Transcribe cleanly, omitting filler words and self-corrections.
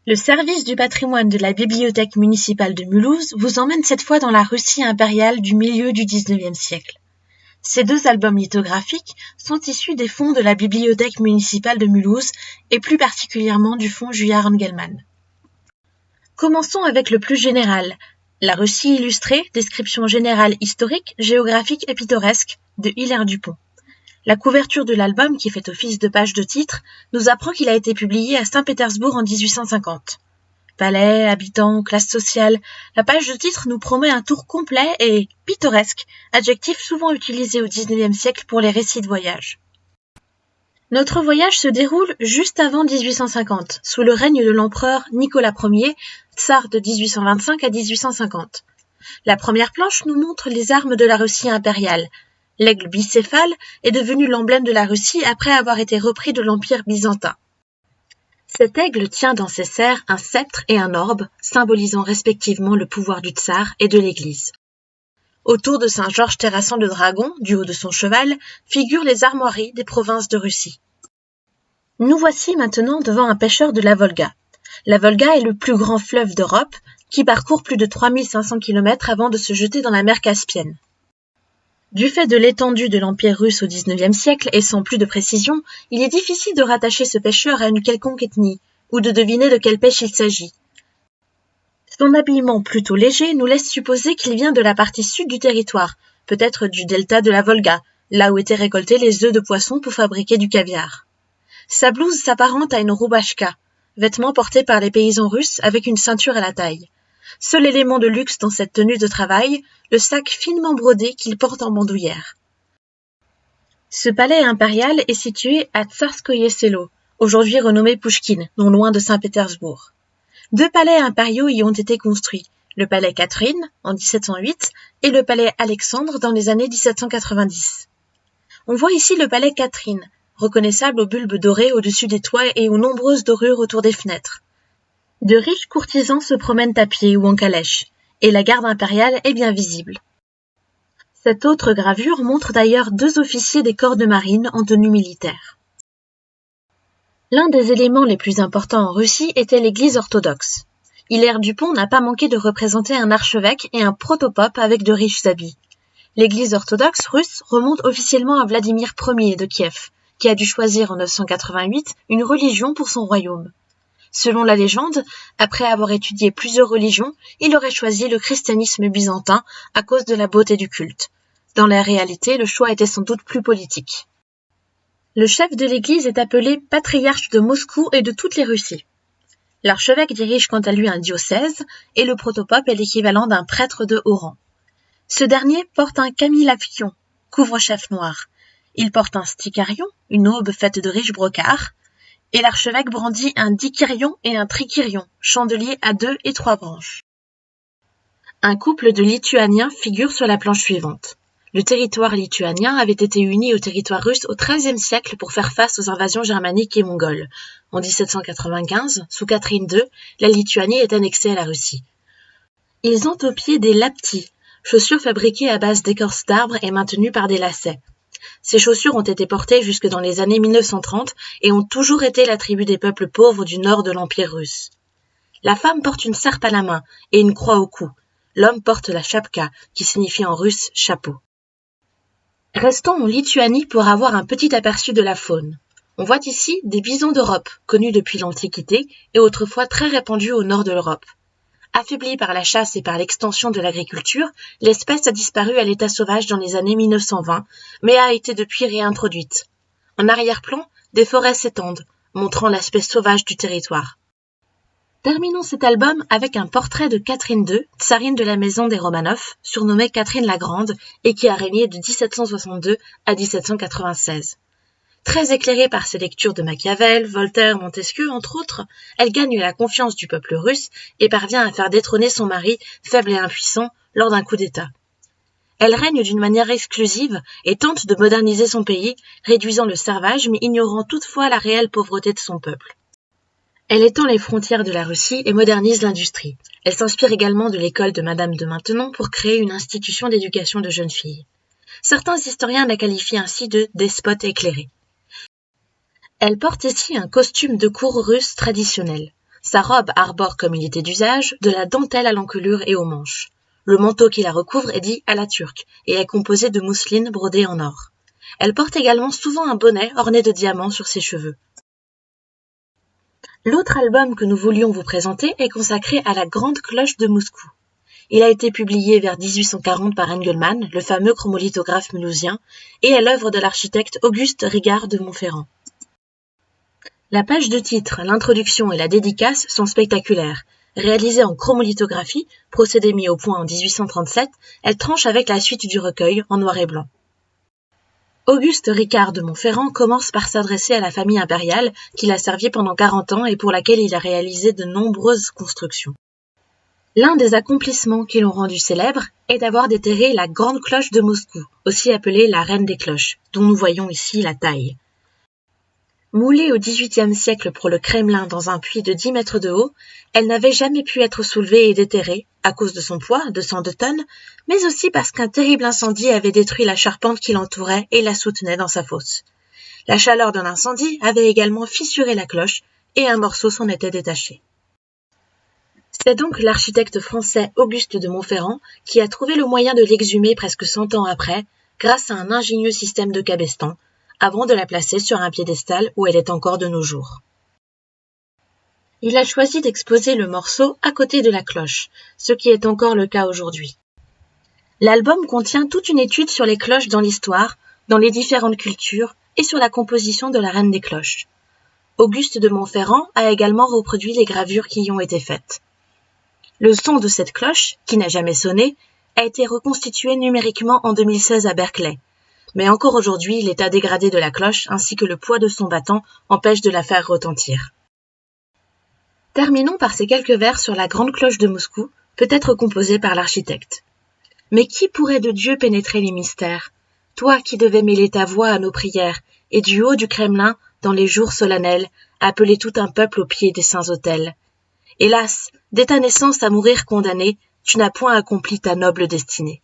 Le service du patrimoine de la bibliothèque municipale de Mulhouse vous emmène cette fois dans la Russie impériale du milieu du XIXe siècle. Ces deux albums lithographiques sont issus des fonds de la bibliothèque municipale de Mulhouse et plus particulièrement du fonds Juillard Engelmann. Commençons avec le plus général, la Russie illustrée, description générale historique, géographique et pittoresque de Hilaire Dupont. La couverture de l'album, qui fait office de page de titre, nous apprend qu'il a été publié à Saint-Pétersbourg en 1850. Palais, habitants, classe sociale, la page de titre nous promet un tour complet et pittoresque, adjectif souvent utilisé au XIXe siècle pour les récits de voyage. Notre voyage se déroule juste avant 1850, sous le règne de l'empereur Nicolas Ier, tsar de 1825 à 1850. La première planche nous montre les armes de la Russie impériale. L'aigle bicéphale est devenu l'emblème de la Russie après avoir été repris de l'Empire byzantin. Cet aigle tient dans ses serres un sceptre et un orbe, symbolisant respectivement le pouvoir du tsar et de l'Église. Autour de Saint Georges terrassant le dragon, du haut de son cheval, figurent les armoiries des provinces de Russie. Nous voici maintenant devant un pêcheur de la Volga. La Volga est le plus grand fleuve d'Europe, qui parcourt plus de 3500 km avant de se jeter dans la mer Caspienne. Du fait de l'étendue de l'Empire russe au XIXe siècle et sans plus de précision, il est difficile de rattacher ce pêcheur à une quelconque ethnie, ou de deviner de quelle pêche il s'agit. Son habillement plutôt léger nous laisse supposer qu'il vient de la partie sud du territoire, peut-être du delta de la Volga, là où étaient récoltés les œufs de poisson pour fabriquer du caviar. Sa blouse s'apparente à une roubachka, vêtement porté par les paysans russes avec une ceinture à la taille. Seul élément de luxe dans cette tenue de travail, le sac finement brodé qu'il porte en bandoulière. Ce palais impérial est situé à Tsarskoye Selo, aujourd'hui renommé Pouchkine, non loin de Saint-Pétersbourg. Deux palais impériaux y ont été construits, le palais Catherine en 1708 et le palais Alexandre dans les années 1790. On voit ici le palais Catherine, reconnaissable aux bulbes dorés au-dessus des toits et aux nombreuses dorures autour des fenêtres. De riches courtisans se promènent à pied ou en calèche, et la garde impériale est bien visible. Cette autre gravure montre d'ailleurs deux officiers des corps de marine en tenue militaire. L'un des éléments les plus importants en Russie était l'église orthodoxe. Hilaire Dupont n'a pas manqué de représenter un archevêque et un protopope avec de riches habits. L'église orthodoxe russe remonte officiellement à Vladimir Ier de Kiev, qui a dû choisir en 988 une religion pour son royaume. Selon la légende, après avoir étudié plusieurs religions, il aurait choisi le christianisme byzantin à cause de la beauté du culte. Dans la réalité, le choix était sans doute plus politique. Le chef de l'église est appelé patriarche de Moscou et de toutes les Russies. L'archevêque dirige quant à lui un diocèse et le protopope est l'équivalent d'un prêtre de haut rang. Ce dernier porte un camilafion, couvre-chef noir. Il porte un sticarion, une aube faite de riches brocards, et l'archevêque brandit un dikyrion et un trikyrion, chandelier à 2 et 3 branches. Un couple de Lituaniens figure sur la planche suivante. Le territoire lituanien avait été uni au territoire russe au XIIIe siècle pour faire face aux invasions germaniques et mongoles. En 1795, sous Catherine II, la Lituanie est annexée à la Russie. Ils ont au pied des laptis, chaussures fabriquées à base d'écorce d'arbres et maintenues par des lacets. Ces chaussures ont été portées jusque dans les années 1930 et ont toujours été l'attribut des peuples pauvres du nord de l'Empire russe. La femme porte une serpe à la main et une croix au cou. L'homme porte la chapka, qui signifie en russe chapeau. Restons en Lituanie pour avoir un petit aperçu de la faune. On voit ici des bisons d'Europe, connus depuis l'Antiquité et autrefois très répandus au nord de l'Europe. Affaiblie par la chasse et par l'extension de l'agriculture, l'espèce a disparu à l'état sauvage dans les années 1920, mais a été depuis réintroduite. En arrière-plan, des forêts s'étendent, montrant l'aspect sauvage du territoire. Terminons cet album avec un portrait de Catherine II, tsarine de la maison des Romanov, surnommée Catherine la Grande, et qui a régné de 1762 à 1796. Très éclairée par ses lectures de Machiavel, Voltaire, Montesquieu, entre autres, elle gagne la confiance du peuple russe et parvient à faire détrôner son mari, faible et impuissant, lors d'un coup d'État. Elle règne d'une manière exclusive et tente de moderniser son pays, réduisant le servage mais ignorant toutefois la réelle pauvreté de son peuple. Elle étend les frontières de la Russie et modernise l'industrie. Elle s'inspire également de l'école de Madame de Maintenon pour créer une institution d'éducation de jeunes filles. Certains historiens la qualifient ainsi de despote éclairée. Elle porte ici un costume de cour russe traditionnel. Sa robe arbore, comme il était d'usage, de la dentelle à l'encolure et aux manches. Le manteau qui la recouvre est dit à la turque et est composé de mousseline brodée en or. Elle porte également souvent un bonnet orné de diamants sur ses cheveux. L'autre album que nous voulions vous présenter est consacré à la Grande Cloche de Moscou. Il a été publié vers 1840 par Engelmann, le fameux chromolithographe mulhousien, et est l'œuvre de l'architecte Auguste Rigard de Montferrand. La page de titre, l'introduction et la dédicace sont spectaculaires. Réalisée en chromolithographie, procédé mis au point en 1837, elle tranche avec la suite du recueil en noir et blanc. Auguste Ricard de Montferrand commence par s'adresser à la famille impériale qui l'a servi pendant 40 ans et pour laquelle il a réalisé de nombreuses constructions. L'un des accomplissements qui l'ont rendu célèbre est d'avoir déterré la Grande Cloche de Moscou, aussi appelée la Reine des Cloches, dont nous voyons ici la taille. Moulée au XVIIIe siècle pour le Kremlin dans un puits de 10 mètres de haut, elle n'avait jamais pu être soulevée et déterrée, à cause de son poids, 202 tonnes, mais aussi parce qu'un terrible incendie avait détruit la charpente qui l'entourait et la soutenait dans sa fosse. La chaleur de l'incendie avait également fissuré la cloche, et un morceau s'en était détaché. C'est donc l'architecte français Auguste de Montferrand qui a trouvé le moyen de l'exhumer presque 100 ans après, grâce à un ingénieux système de cabestan, avant de la placer sur un piédestal où elle est encore de nos jours. Il a choisi d'exposer le morceau à côté de la cloche, ce qui est encore le cas aujourd'hui. L'album contient toute une étude sur les cloches dans l'histoire, dans les différentes cultures et sur la composition de la Reine des Cloches. Auguste de Montferrand a également reproduit les gravures qui y ont été faites. Le son de cette cloche, qui n'a jamais sonné, a été reconstitué numériquement en 2016 à Berkeley. Mais encore aujourd'hui, l'état dégradé de la cloche ainsi que le poids de son battant empêchent de la faire retentir. Terminons par ces quelques vers sur la Grande Cloche de Moscou, peut-être composée par l'architecte. Mais qui pourrait de Dieu pénétrer les mystères? Toi qui devais mêler ta voix à nos prières, et du haut du Kremlin, dans les jours solennels, appeler tout un peuple au pied des saints autels. Hélas, dès ta naissance à mourir condamné, tu n'as point accompli ta noble destinée.